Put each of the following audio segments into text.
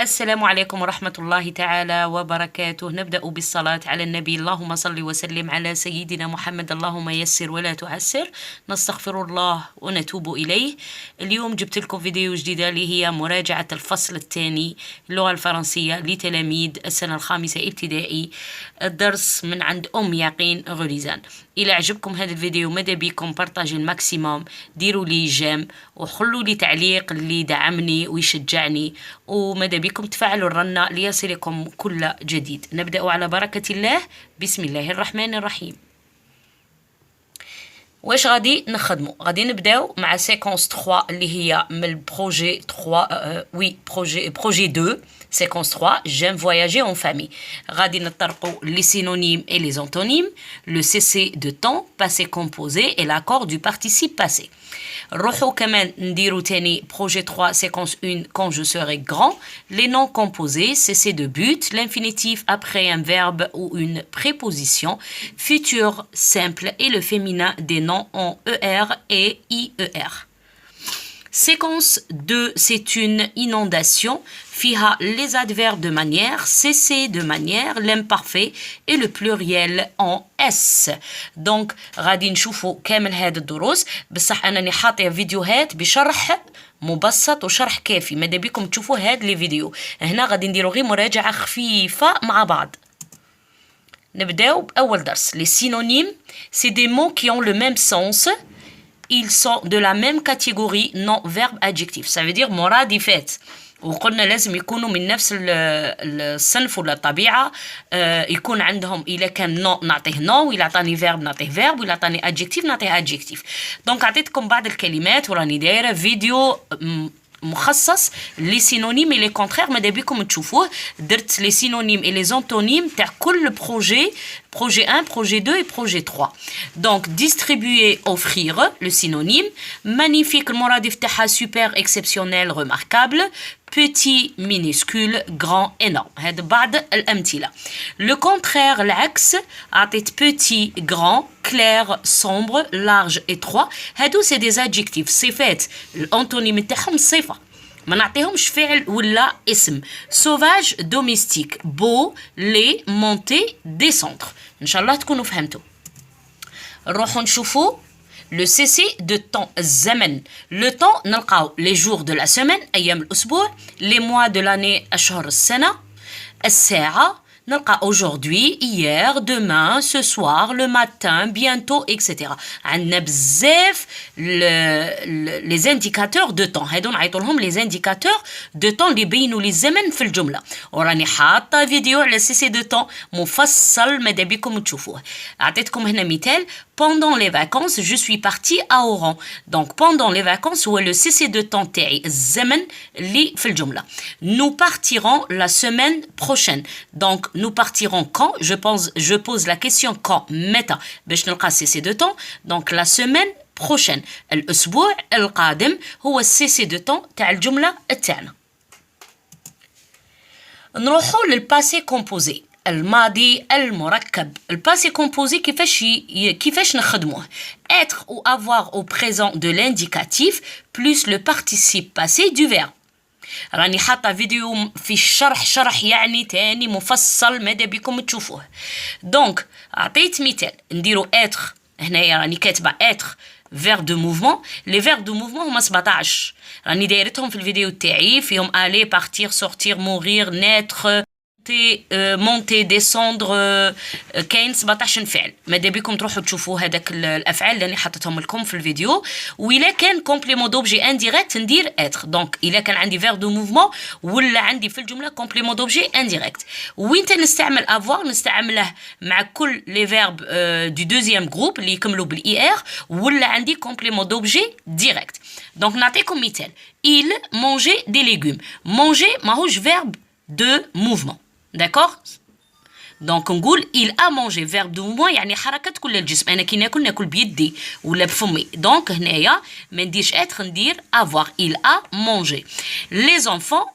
السلام عليكم ورحمة الله تعالى وبركاته. نبدأ بالصلاة على النبي. اللهم صل وسلم على سيدنا محمد. اللهم يسر ولا تعسر. نستغفر الله ونتوب إليه. اليوم جبت لكم فيديو جديدة اللي هي مراجعة الفصل الثاني اللغة الفرنسية لتلاميذ السنة الخامسة ابتدائي، الدرس من عند أم يقين غريزان. إلى عجبكم هذا الفيديو ماذا بيكم بارطاجي الماكسيموم، ديروا لي جيم وخلوا لي تعليق اللي دعمني ويشجعني، وماذا بكم تفعلوا الرنة ليصلكم كل جديد. نبدأ على بركة الله. بسم الله الرحمن الرحيم. واش غادي نخدمو؟ غادي نبداو مع سيكونس 3 اللي هي من البروجي 3 بروجي 2 séquence 3, j'aime voyager en famille. غادي نطرقوا les synonymes et les antonymes, le cessé de temps, passé composé et l'accord du participe passé. نروحوا كمان نديروا تاني projet 3 séquence 1 quand je serai grand, les noms composés, cessé de but, l'infinitif après un verbe ou une préposition, futur simple et le féminin des noms en ER et IER. Séquence 2, c'est une inondation. فيها les adverbes de manière, cesser de manière, l'imparfait et le pluriel en S. donc غادي نشوفوا كامل هاد الدروس، بصح أنني حاطيه فيديوهات بشرح مبسط وشرح كافي، ماذا بكم تشوفوا هاد لي فيديو. هنا غادي نديروا غير مراجعة خفيفة مع بعض. نبداو بأول درس. les synonymes, c'est des mots qui ont le même sens. Ils sont de la même catégorie, non verbe adjectif. Ça veut dire مرادفات. وقلنا لازم يكونوا من نفس الصنف ولا الطبيعة. يكون عندهم إذا كان نو نعطيه نو، وإلا عطاني فيرب نعطيه فيرب، وإلا عطاني أدجكتيف نعطيه أدجكتيف. دونك عطيتكم بعض الكلمات وراني دايرة فيديو مخصص لي سينونيم اي لي كونترير، ماذا بكم تشوفوه. درت لي سينونيم اي لي زونتونيم تاع كل بروجي 1 projet 2 et projet 3. donc distribuer, offrir le synonyme. magnifique المرادف تاعها super, exceptionnel, remarquable. petit, minuscule, grand, énorme. هذا بعض الأمثلة. le contraire العكس، عطيت petit, grand, clair, sombre, large, étroit. هادو c'est des adjectifs، صفات. الأنتونيم تاعهم صفة، ما نعطيهمش فعل ولا اسم. sauvage, domestique, beau, laid, monter, descendre. ان شاء الله تكونوا فهمتوا. نروحوا نشوفوا le cessé de temps، الزمن. le temps نلقاو les jours de la semaine، ايام الاسبوع. les mois de l'année، اشهر السنه. الساعه نلقى aujourd'hui, hier, demain, ce soir, le matin, bientôt, etc. عندنا بزاف les indicateurs de temps. هادو نعيطوا لهم les indicateurs de temps اللي يبينوا لي الزمن في الجملة. وراني حاطة فيديو على سيسي دو temps مفصل، ماذا بكم تشوفوه. أعطيتكم هنا مثال. pendant les vacances je suis partie à Oran. donc pendant les vacances هو le cessé de temps تاعي، الزمن اللي في الجملة. nous partirons la semaine prochaine. donc nous partirons quand. je pose la question quand، متى باش نلقى cessé de temps. donc la semaine prochaine، الأسبوع القادم هو cessé de temps تاع الجملة تاعنا. نروحوا للباسي كومبوزي، الماضي المركب. الباسي كومبوزي كيفاش نخدموه؟ être ou avoir au présent de l'indicatif plus le participe passé du verbe. راني حاطه فيديو في الشرح، شرح يعني تاني مفصل، ماذا بكم تشوفوه. دونك عطيت مثال نديرو être، هنايا راني كاتبه être verbe de mouvement. les verbes de mouvement هما 17 راني دايرتهم في الفيديو تاعي، فيهم aller, partir, sortir, mourir, naître، monter, descendre. كاين 17 فعل، ماذا بكم تروحوا تشوفوا هذاك الافعال اللي انا حطيتهم لكم في الفيديو. والا كان كومبليمون دوبجي انديريكت ندير اتر. دونك الا كان عندي فير دو موفمون ولا عندي في الجمله كومبليمون دوبجي انديريكت. وين نستعمل افوار؟ نستعمله مع كل لي فيرب دو دوزيام جروب اللي يكملوا بالاي ار، ولا عندي كومبليمون دوبجي ديريكت. دونك نعطيكم مثال. il mangeait des légumes. manger ماهوش فيرب دو موفمون. d'accord. دونك نقول il a mangé verbe de mouvement يعني حركة كل الجسم. أنا كي ناكل بيدي ولا بفمي. دونك هنايا ما نديرش être، ندير avoir. il a mangé. les enfants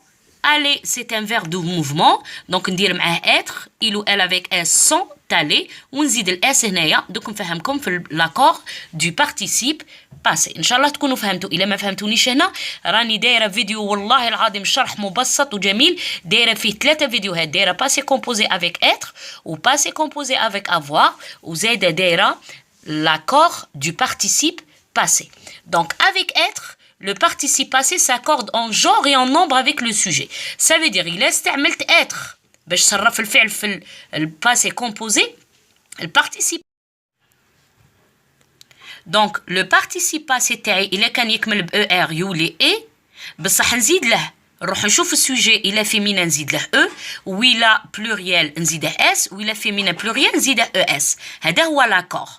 aller c'est un verbe de mouvement donc ندير معاه être il ou elle avec s sont allés ونزيد الاس هنايا دوك نفهمكم في l'accord du participe passé ان شاء الله تكونوا فهمتوا. الا ما فهمتونيش هنا راني دايره فيديو والله العظيم شرح مبسط وجميل دايره فيه 3 فيديوهات دايره passé composé avec être ou passé composé avec avoir وزايده دايره l'accord du participe passé. Donc avec être le participe passé s'accorde en genre et en nombre avec le sujet. Ça veut dire il استعملت être باش صرف الفعل في الباسي composé le participe. Donc le participe passé تاعي إلا كان يكمل ب er يولي et بصح نزيد له نروح نشوف السوجي إلا فيمينا نزيد له e وإلا pluriel نزيده s وإلا فيمينا pluriel نزيده es. هذا هو l'accord.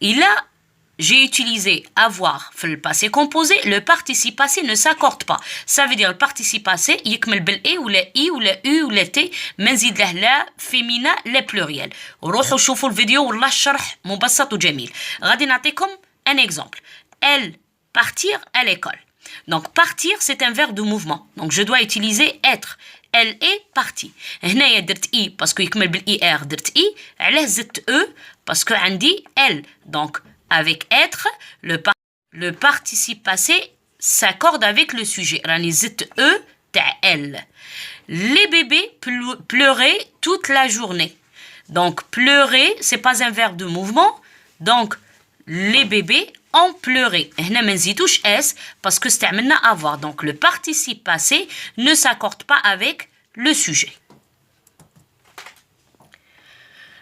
إلا j'ai utilisé avoir في le passé composé, le participe passé ne s'accorde pas. Ça veut dire le participe passé يكمل بال ou la i ou la u ou la t ما نزيد له لا féminin لا pluriel. روحوا شوفوا الفيديو والله الشرح مبسط وجميل. غادي نعطيكم un exemple. Elle partir à l'école. Donc partir c'est un verbe de mouvement. Donc je dois utiliser être. Elle est partie. هنايا درت i parce que يكمل بال er درت i. علاه زدت e parce que عندي elle. Donc avec être, le participe passé s'accorde avec le sujet. راني زدت e تاع elle. Les bébés pleuraient toute la journée. Donc pleurer, c'est pas un verbe de mouvement. Donc les bébés ont pleuré. هنا ما نزيدوش s parce que استعملنا avoir. Donc le participe passé ne s'accorde pas avec le sujet.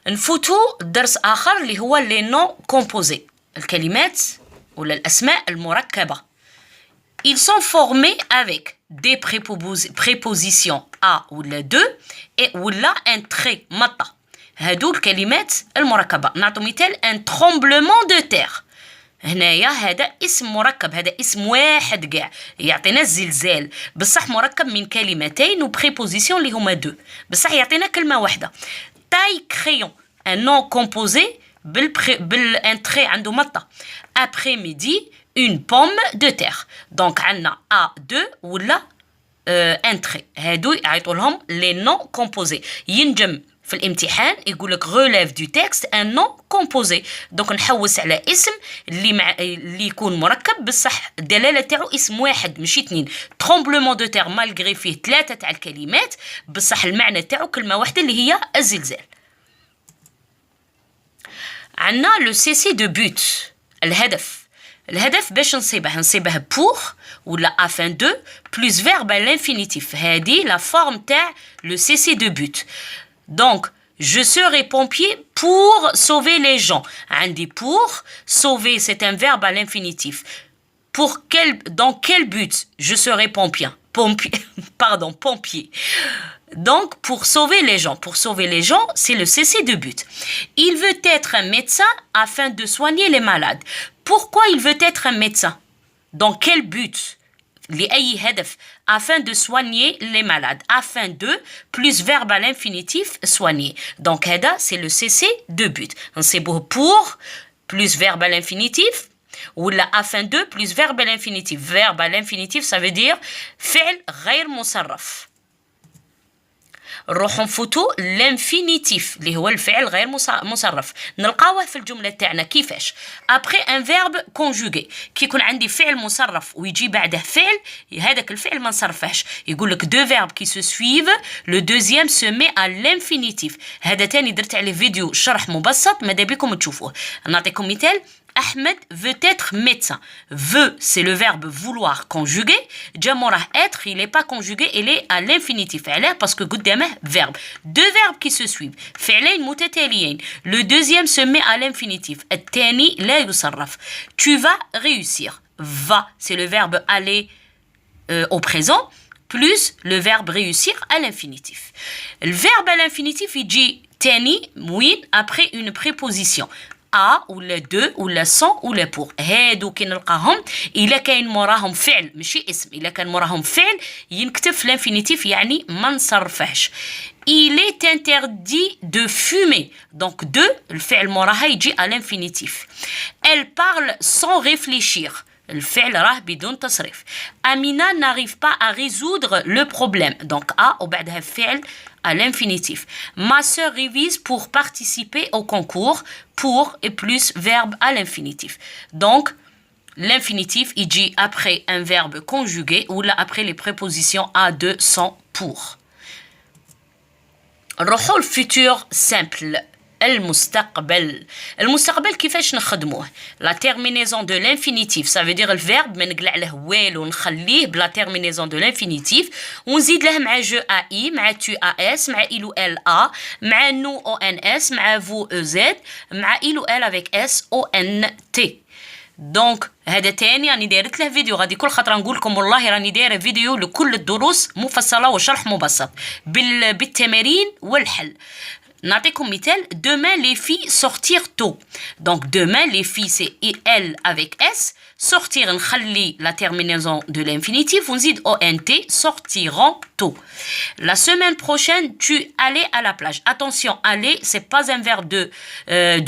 نفوتوا درس آخر اللي هو les noms composés. الكلمات ولا الأسماء المركبة. Ils sont formés avec des prépositions à ولا de et ولا un trait مطة. هادو الكلمات المركبة. نعطو مثال un tremblement de terre. هنايا هذا اسم مركب هذا اسم واحد كاع يعطينا الزلزال بصح مركب من كلمتين وبريبوزيسيون اللي هما دو بصح يعطينا كلمة واحدة. taille crayon un nom composé بال trait عنده مطة. après-midi une pomme de terre. donc عندنا a deux ولا un trait. هادو يعيطوا لهم les noms composés. ينجم في الامتحان يقول لك relève du texte un nom composé. donc نحوس على اسم اللي يكون مركب بصح الدلاله تاعو اسم واحد ماشي اثنين. tremblement de terre malgré فيه 3 تاع الكلمات بصح المعنى تاعو كلمه واحده اللي هي الزلزال. عندنا لو سي سي دو بوت الهدف باش نصيبه pour ولا afin de plus verbe à l'infinitif. هذه la forme تاع le cessez de but. donc je serai pompier pour sauver les gens. عندي pour sauver c'est un verbe à l'infinitif. Dans quel but je serai pompier. Donc, pour sauver les gens, c'est le cessez de but. Il veut être un médecin afin de soigner les malades. Pourquoi il veut être un médecin? Dans quel but? لأي هدف afin de soigner les malades. Afin de plus verbe à l'infinitif soigner. Donc هذا c'est le cessez de but. نصيبوه pour plus verbe à l'infinitif ولا afin de plus verbe à l'infinitif. Verbe à l'infinitif ça veut dire فعل غير مصرف. نروحو نفوتو لانفينيتيف اللي هو الفعل غير مصرف. نلقاوه في الجمله تاعنا كيفاش après un verbe conjugué كي يكون عندي فعل مصرف ويجي بعده فعل هذاك الفعل ما نصرفهش. يقول لك deux verbes qui se suivent le deuxième se met à l'infinitif. هذا تاني درت عليه فيديو شرح مبسط ماذا بكم تشوفوه. نعطيكم مثال. Ahmed veut être médecin. Veut, c'est le verbe vouloir conjugué. Jamorah être, il n'est pas conjugué, il est à l'infinitif. Parce que قدامه verbe. Deux verbes qui se suivent. فعلين متتاليين. Le deuxième se met à l'infinitif. الثاني لا يصرف. Tu vas réussir. Va, c'est le verbe aller au présent. Plus le verbe réussir à l'infinitif. Le verbe à l'infinitif, il dit تاني وين après une préposition. a ولا دو ولا سون ولا بور. هادو كي نلقاهم الا كاين موراهم فعل ماشي اسم الا كان موراهم فعل ينكتب في الانفينيتيف يعني ما نصرفهش. il est interdit de fumer. donc de الفعل موراها يجي à l'infinitif. elle parle sans réfléchir. الفعل راه بدون تصريف. Amina n'arrive pas à résoudre le problème. Donc A وبعدها فعل à l'infinitif. Ma sœur révise pour participer au concours. Pour et plus verbe à l'infinitif. Donc l'infinitif il dit après un verbe conjugué ou là après les prépositions à, de, sans, pour. نروحوا الفيتور simple. المستقبل. المستقبل كيفاش نخدموه؟ لا terminaison de l'infinitif ça veut dire الفيرب ما نقلع له والو نخليه بلا terminaison de l'infinitif ونزيد له مع جو ا اي مع تو ا اس مع ايلو ال ا مع نو او ان اس مع فو او زد مع ايلو ال افيك اس او ان تي. دونك هذا تاني راني دايرت له فيديو غادي كل خطره نقول لكم والله راني دايره فيديو لكل الدروس مفصله وشرح مبسط بالتمارين والحل. نعطيكم مثال demain les filles sortir tôt. Donc demain les filles c'est elles avec s. Sortir نخلي la terminaison de l'infinitif ونزيد ont sortiront tôt. La semaine prochaine tu allais à la plage. Attention, aller c'est pas un verbe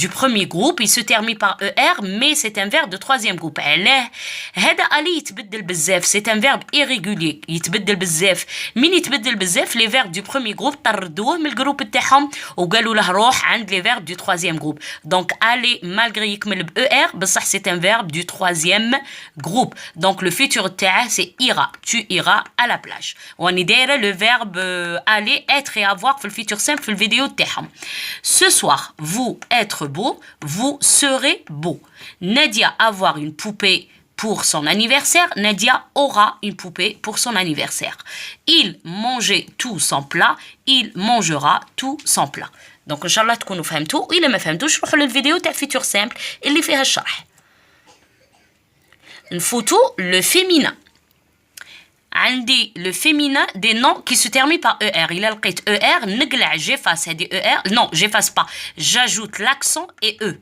du premier groupe, il se termine par er mais c'est un verbe de troisième groupe. علاه هذا aller يتبدل بزاف, c'est un verbe irrégulier يتبدل بزاف. مين يتبدل بزاف les verbes du premier groupe طردوه من الجروب تاعهم وقالوا له روح عند les verbes du troisième groupe. Donc aller malgré يكمل ب er بصح c'est un verbe du troisième groupe. Donc le futur تاعه c'est ira. Tu iras à la plage. وني دايره le verbe aller, être et avoir في الفيتور simple في الفيديو تاعهم. Ce soir, vous être beau, vous serez beau. Nadia avoir une poupée pour son anniversaire. Nadia aura une poupée pour son anniversaire. Il mangeait tout son plat. Il mangera tout son plat. Donc, Inch'Allah, تكونوا فهمتوا. وإلا ما فهمتوش روحوا للفيديو تاع فيتور simple اللي فيها الشرح. نفوتوا le féminin. عندي le féminin des noms qui se terminent par er. Il a لقيت er نقلع j'efface هذه er. Non, j'efface pas. J'ajoute l'accent et e.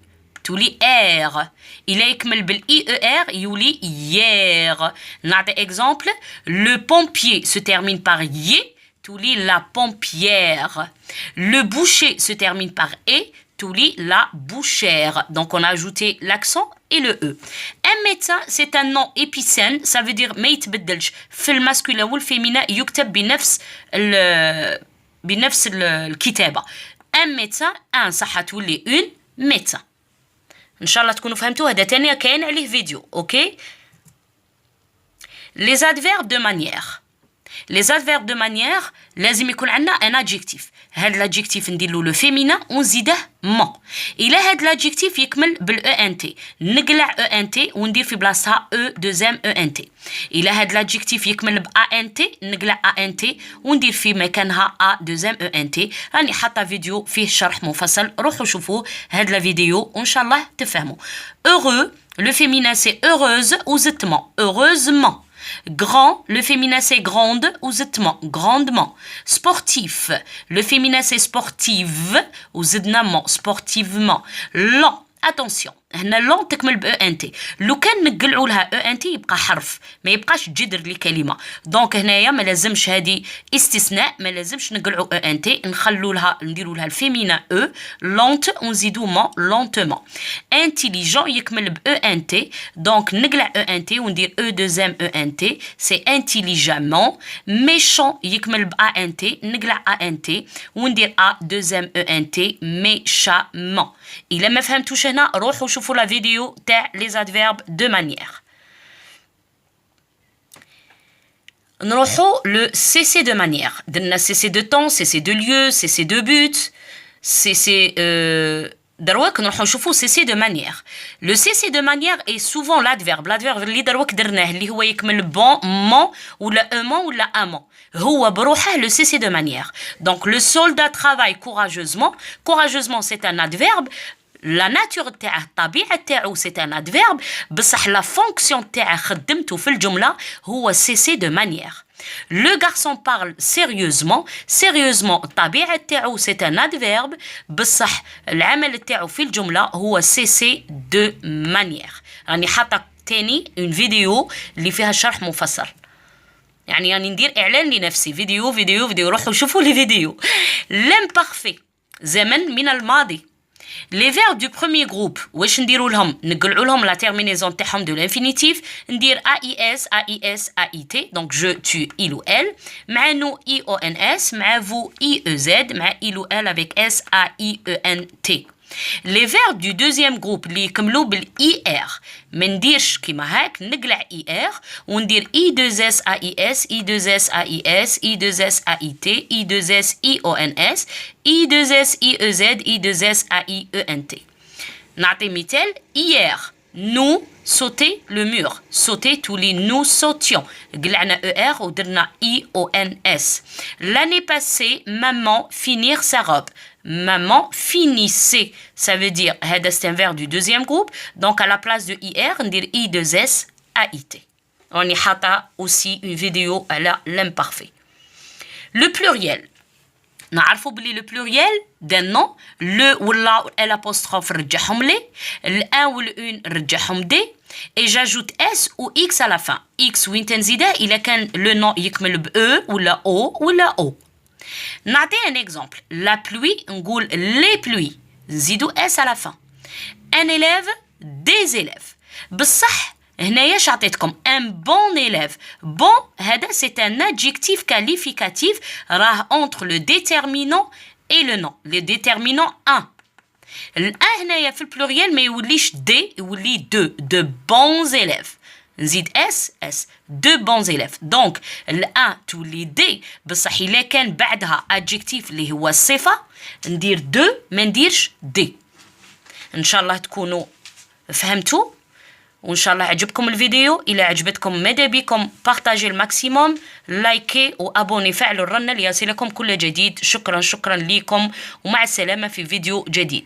تولي er. Il a يكمل بالاي er يولي hier. نعطي exemple. Le pompier se termine par ye. تولي la pompière. Le boucher se termine par e. تولي la bouchère. Donc on a ajouté l'accent et le e. Un médecin c'est un nom épicène, ça veut dire ما يتبدلش في الماسكولين والفيمينا يكتب بنفس الكتابة. Un médecin un صح تولي une médecin. ان شاء الله تكونوا فهمتوا. هذا تاني كاين عليه فيديو. اوكي. Les adverbes de manière. Les adverbes de manière لازم يكون عندنا un adjectif. هاد l'adjectif نديرلو لو فيمينا ونزيده mon. إلا هاد l'adjectif يكمل بال ENT نقلع ENT وندير في بلاصتها E deuxième ENT. إلا هاد l'adjectif يكمل ب ANT نقلع ANT وندير في مكانها A deuxième ENT. راني حاطة فيديو فيه شرح مفصل روحوا شوفوا هاد الفيديو وإن شاء الله تفهموا. Heureux le féminin c'est heureuse ou زتمون heureusement. Grand, le féminin c'est grande ou زتمون grandement. Sportif, le féminin c'est sportive ou زدنامون sportivement. Lent, attention هنا لون تكمل ب ENT. لو كان نقلعوا لها ENT يبقى حرف ما يبقاش جذر لكلمة. دونك هنايا ما لازمش هذه استثناء ما لازمش نقلعوا ENT نخلوا لها نديروا لها الفيمينا E lente ونزيدوا مون lentement. Intelligent يكمل ب ENT دونك نقلع ENT وندير E deuxième ENT c'est intelligemment. Méchant يكمل ب ANT نقلع ANT وندير A deuxième ENT méchamment. إلا ما فهمتوش هنا روحوا شوفوا la vidéo تاع les adverbes de manière. نروحوا le cessez de manière. درنا cessez de temps, cessez de lieu, cessez de but, cessez دروك نروحوا نشوفوا cessez de manière. Le cessez de manière est souvent l'adverbe. L'adverbe اللي دروك درناه اللي هو يكمل bon, mon ولا mon ولا amant. هو بروحه le cessez de manière. Donc le soldat travaille courageusement. Courageusement c'est un adverbe. La nature تاعه الطبيعة تاعو c'est un adverbe بصح la fonction تاعه خدمته في الجملة هو cessez de manière. Le garçon parle sérieusement. Sérieusement الطبيعة تاعو c'est un adverbe بصح العمل تاعو في الجملة هو cessez de manière. راني حاطة تاني une فيديو اللي فيها شرح مفصل. يعني ندير إعلان لنفسي فيديو روحوا شوفوا لي فيديو. L'imparfait زمن من الماضي. Les verbes du premier groupe واش نديروا لهم نقلعوا لهم la terminaison تاعهم de l'infinitif ندير AIS AIS AIT donc je tu il ou elle مع nous IONS مع vous IEZ مع il ou elle avec SAIENT. Les verbes du deuxième groupe اللي يكملوا بالIR ما نديرش كيما هاك نقلع IR وندير I2S AIS I2S AIS I2S AIT I2S IONS I2S IEZ I2S AIENT. نعطي مثال hier nous sauter le mur sauter tous les nous sautions قلعنا ER ودرنا IONS. L'année passée maman finir sa robe. Maman finissait, ça veut dire c'est un verbe du deuxième groupe, donc à la place de IR on dit I2S AIT. On y a aussi une vidéo à l'imparfait. Le pluriel. نعرفوا بلي le pluriel d'un nom le ولا l'apostrophe رجعهم لي الان والأون رجعهم دي et j'ajoute S ou X à la fin. X وين تنزيده إلا كان le nom يكمل ب E ولا O ولا O. نعطي un exemple. La pluie نقول les pluies نزيدو S à la fin. Un élève des élèves. بصح هنايا عطيتكم un bon élève. Bon هذا c'est un adjectif qualificatif راه entre le déterminant et le nom. Le déterminant un. الان هنايا في البلوريال ما يوليش دي يولي de bons élèves. نزيد اس دو بونز élèves. دونك الان تولي دي بصح الا كان بعدها adjectif اللي هو الصفه ندير دو ما نديرش دي. ان شاء الله تكونوا فهمتوا وان شاء الله عجبكم الفيديو. الى عجبتكم ماذا بكم بارطاجي الماكسيموم لايكي وابوني فعلوا الرنه ليصلكم كل جديد. شكرا لكم ومع السلامه في فيديو جديد.